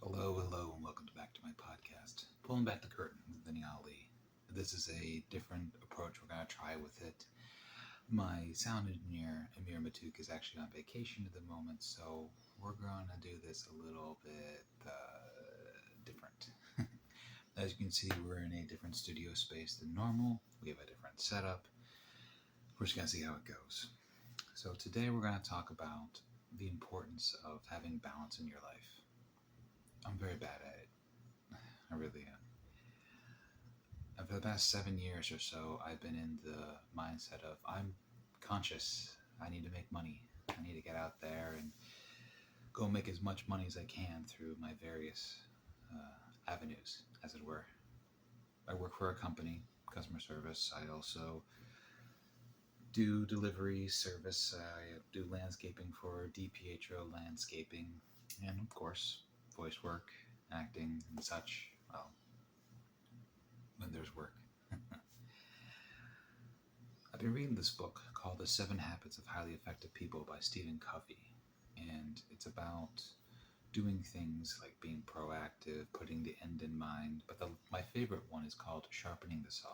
Hello, and welcome back to my podcast. Pulling back the curtain with Vinny Ali. This is a different approach we're going to try with it. My sound engineer, Emir is actually on vacation at the moment, so we're going to do this a little bit different. As you can see, we're in a different studio space than normal. We have a different setup. We're just going to see how it goes. So today we're going to talk about the importance of having balance in your life. I'm very bad at it. I really am. And for the past 7 years or so, I've been in the mindset of I'm conscious. I need to make money. I need to get out there and go make as much money as I can through my various avenues, as it were. I work for a company, customer service. I also do delivery service. I do landscaping for DPHO Landscaping, and of course, voice work, acting, and such. Well, when there's work. I've been reading this book called The 7 Habits of Highly Effective People by Steven Covey, and it's about doing things like being proactive, putting the end in mind, but my favorite one is called Sharpening the Saw.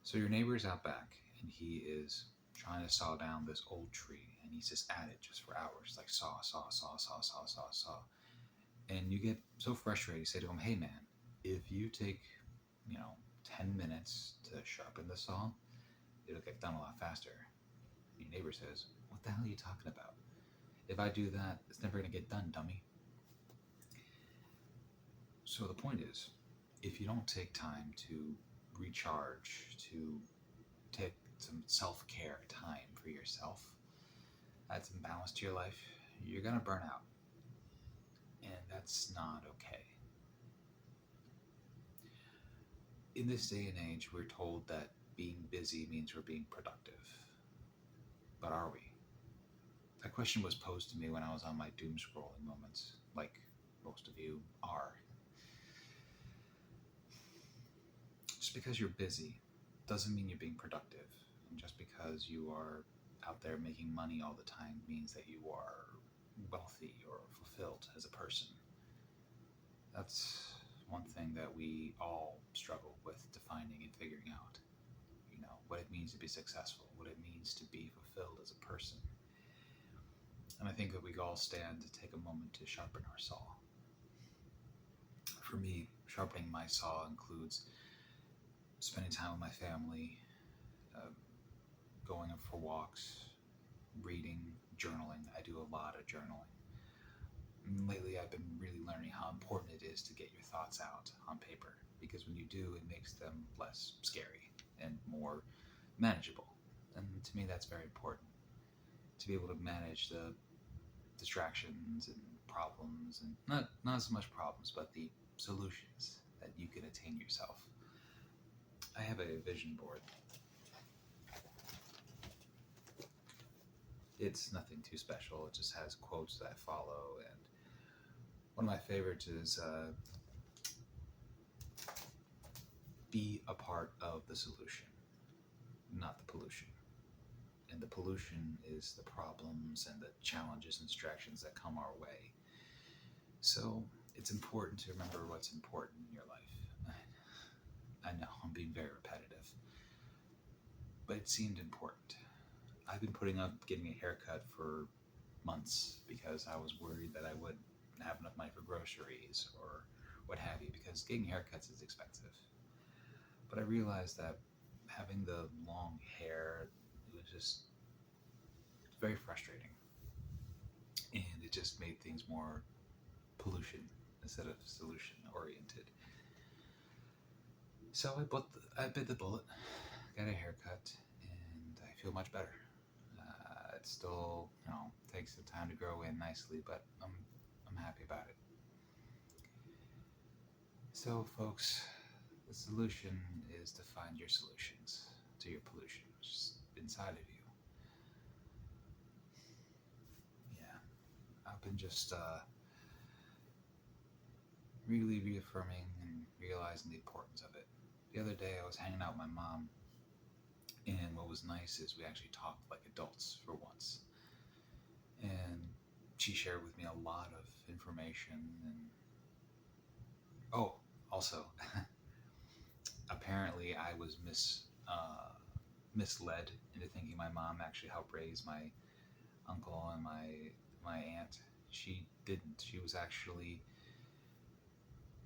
So your neighbor's out back, and he is trying to saw down this old tree, and he's just at it just for hours, like saw. And you get so frustrated, you say to him, hey man, if you take, 10 minutes to sharpen the saw, it'll get done a lot faster. Your neighbor says, what the hell are you talking about? If I do that, it's never going to get done, dummy. So the point is, if you don't take time to recharge, to take some self-care time for yourself, add some balance to your life, you're going to burn out. And that's not okay. In this day and age, we're told that being busy means we're being productive. But are we? That question was posed to me when I was on my doom scrolling moments, like most of you are. Just because you're busy doesn't mean you're being productive. And just because you are out there making money all the time means that you are wealthy or fulfilled as a person. That's one thing that we all struggle with defining and figuring out. What it means to be successful, what it means to be fulfilled as a person. And I think that we all stand to take a moment to sharpen our saw. For me, sharpening my saw includes spending time with my family, going for walks, reading, journaling. I do a lot of journaling. And lately, I've been really learning how important it is to get your thoughts out on paper, because when you do, it makes them less scary and more manageable. And to me, that's very important, to be able to manage the distractions and problems, and not so much problems, but the solutions that you can attain yourself. I have a vision board. It's nothing too special. It just has quotes that I follow, and one of my favorites is be a part of the solution, not the pollution. And the pollution is the problems and the challenges and distractions that come our way. So it's important to remember what's important in your life. I know I'm being very repetitive, but it seemed important. I've been putting up getting a haircut for months because I was worried that I wouldn't have enough money for groceries or what have you, because getting haircuts is expensive. But I realized that having the long hair, it was just very frustrating. And it just made things more pollution instead of solution oriented. So I bit the bullet, got a haircut, and I feel much better. It still, takes the time to grow in nicely, but I'm happy about it. So, folks, the solution is to find your solutions to your pollution, which is inside of you. Yeah, I've been just really reaffirming and realizing the importance of it. The other day, I was hanging out with my mom, and what was nice is we actually talked like adults for once. And she shared with me a lot of information information. And oh, also, apparently I was misled into thinking my mom actually helped raise my uncle and my aunt. She didn't. She was actually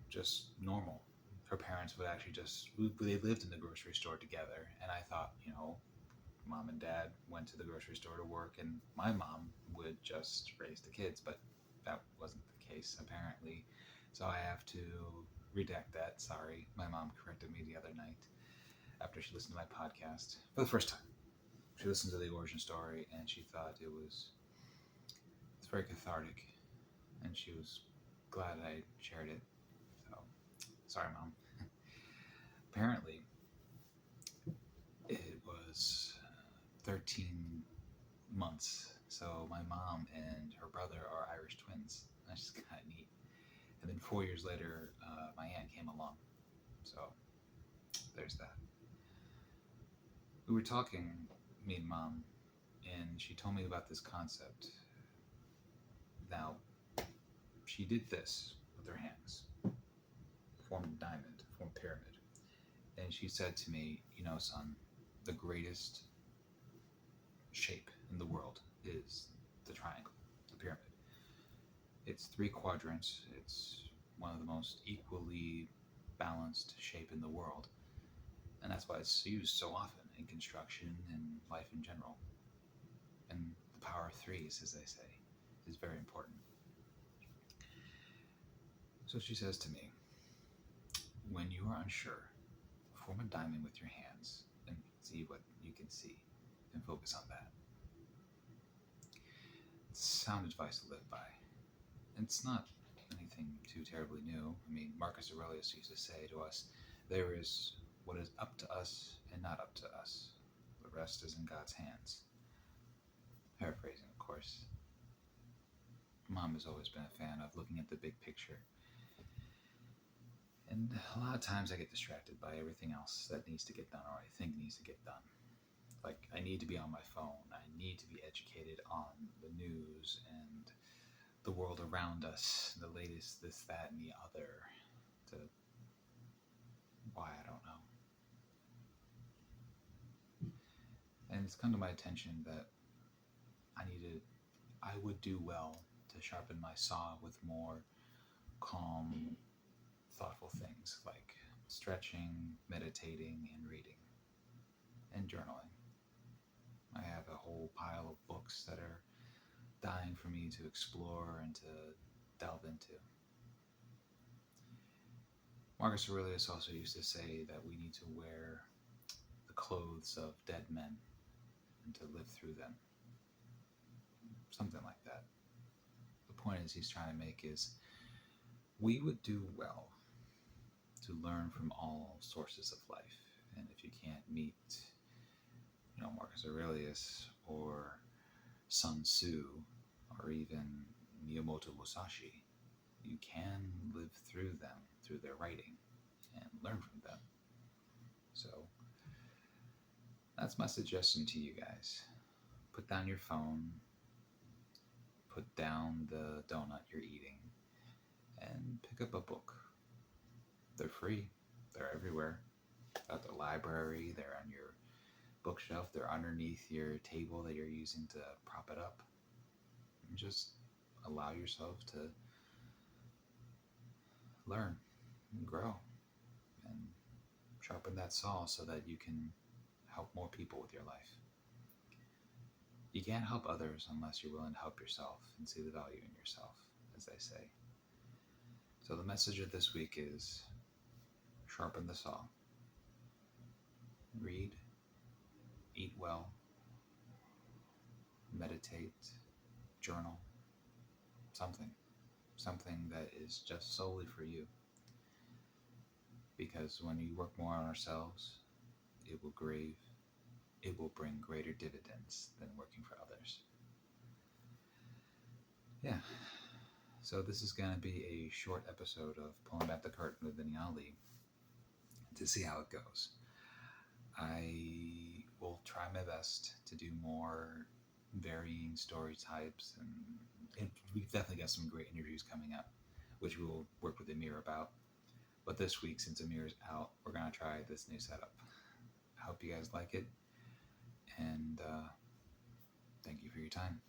just normal. Her parents would actually they lived in the grocery store together, and I thought, mom and dad went to the grocery store to work, and my mom would just raise the kids, but that wasn't the case, apparently. So I have to redact that. Sorry. My mom corrected me the other night after she listened to my podcast for the first time. She listened to the origin story, and she thought it's very cathartic, and she was glad I shared it. So, sorry, Mom. Apparently, it was 13 months. So my mom and her brother are Irish twins. That's just kind of neat. And then 4 years later, my aunt came along. So there's that. We were talking, me and Mom, and she told me about this concept. Now, she did this with her hands, formed a diamond, formed a pyramid. And she said to me, son, the greatest shape in the world is the triangle, the pyramid. It's 3 quadrants. It's one of the most equally balanced shape in the world. And that's why it's used so often in construction and life in general. And the power of 3s, as they say, is very important. So she says to me, when you are unsure, form a diamond with your hands and see what you can see and focus on that. It's sound advice to live by. It's not anything too terribly new. I mean, Marcus Aurelius used to say to us, there is what is up to us and not up to us. The rest is in God's hands. Paraphrasing, of course. Mom has always been a fan of looking at the big picture. And a lot of times I get distracted by everything else that needs to get done or I think needs to get done. Like, I need to be on my phone. I need to be educated on the news and the world around us, the latest this, that, and the other. Why, I don't know. And it's come to my attention that I would do well to sharpen my saw with more calm, thoughtful things like stretching, meditating, and reading, and journaling. I have a whole pile of books that are dying for me to explore and to delve into. Marcus Aurelius also used to say that we need to wear the clothes of dead men and to live through them. Something like that. The point he's trying to make is we would do well to learn from all sources of life. And if you can't meet, Marcus Aurelius or Sun Tzu or even Miyamoto Musashi, you can live through them, through their writing, and learn from them. So that's my suggestion to you guys. Put down your phone, put down the donut you're eating, and pick up a book. They're free. They're everywhere. At the library, they're on your bookshelf, they're underneath your table that you're using to prop it up. And just allow yourself to learn and grow and sharpen that saw so that you can help more people with your life. You can't help others unless you're willing to help yourself and see the value in yourself, as they say. So the message of this week is sharpen the saw. Read, eat well, meditate, journal, something that is just solely for you. Because when we work more on ourselves, it will bring greater dividends than working for others. Yeah. So this is going to be a short episode of Pulling Back the Curtain with Vinny Ali to see how it goes. I will try my best to do more varying story types, and we've definitely got some great interviews coming up, which we will work with Emir about. But this week, since Emir's out, we're going to try this new setup. I hope you guys like it, and thank you for your time.